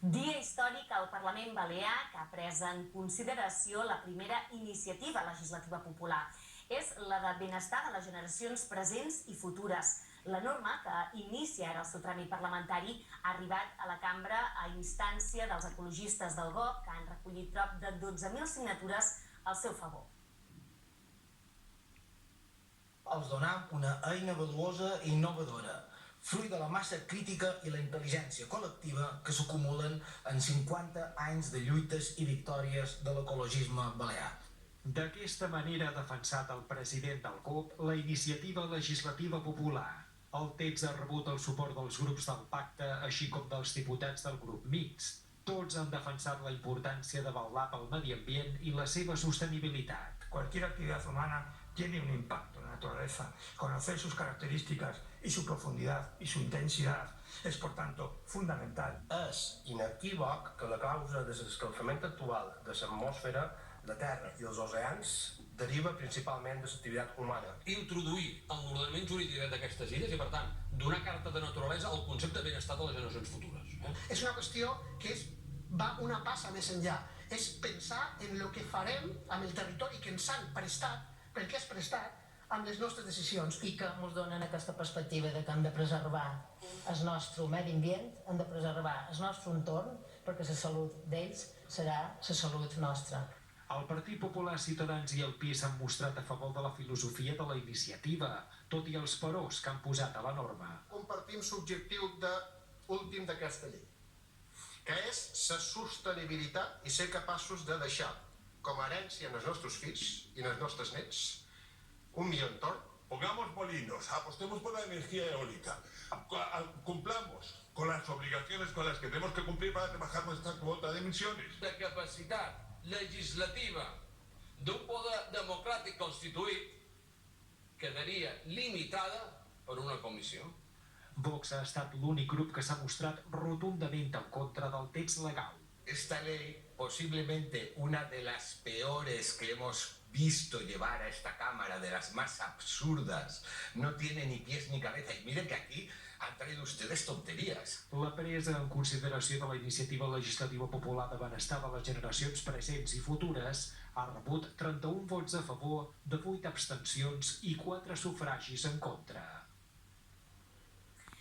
Dia històric al Parlament Balear que ha pres en consideració la primera iniciativa legislativa popular. És la de benestar de les generacions presents i futures. La norma, que inicia ara el seu tràmit parlamentari, ha arribat a la cambra a instància dels ecologistes del GOP, que han recollit prop de 12.000 signatures al seu favor. Els donam una eina valuosa i innovadora, fruit de la massa crítica i la intel·ligència col·lectiva que s'acumulen en 50 anys de lluites i victòries de l'ecologisme balear. D'aquesta manera ha defensat el president del COP la iniciativa legislativa popular. El text ha rebut el suport dels grups del pacte, així com dels diputats del grup mixt. Tots han defensat la importància de vetllar pel medi ambient i la seva sostenibilitat. Cualquier actividad humana tiene un impacto en la naturaleza. Conocer sus características y su profundidad y su intensidad es, por tanto, fundamental. És inequívoc que la causa de l'escalfament actual de l'atmosfera, la Terra i els oceans deriva principalment de l'activitat humana. Introduir en l'ordenament jurídic d'aquestes illes i, per tant, donar carta de naturalesa al concepte de benestar de les generacions futures. És una qüestió que va una passa més enllà. És pensar en el que farem amb el territori que ens han prestat, perquè és prestat, amb les nostres decisions. I que ens donen aquesta perspectiva de que hem de preservar el nostre medi ambient, hem de preservar el nostre entorn, perquè la salut d'ells serà la salut nostra. El Partit Popular, Ciutadans i el PSI s'han mostrat a favor de la filosofia de la iniciativa, tot i els peròs que han posat a la norma. Compartim l'objectiu últim d'aquesta llei, que és la sostenibilitat i ser capaços de deixar com a herència als nostres fills i als nostres nets un millor entorn. Pongamos molinos, apostemos por la energía eólica, cumplamos con las obligaciones con las que tenemos que cumplir para rebajar nuestra cuota de emisiones. La capacitat legislativa d'un poder democràtic constituït quedaria limitada per una comissió. Vox ha estat l'únic grup que s'ha mostrat rotundament en contra del text legal. Esta ley, posiblemente una de las peores que hemos visto llevar a esta Cámara, de las más absurdas, no tiene ni pies ni cabeza. Y miren que aquí han traído ustedes tonterías. La presa en consideració de la iniciativa legislativa popular de benestar de les generacions presents i futures ha rebut 31 vots a favor, de 8 abstencions i 4 sufragis en contra.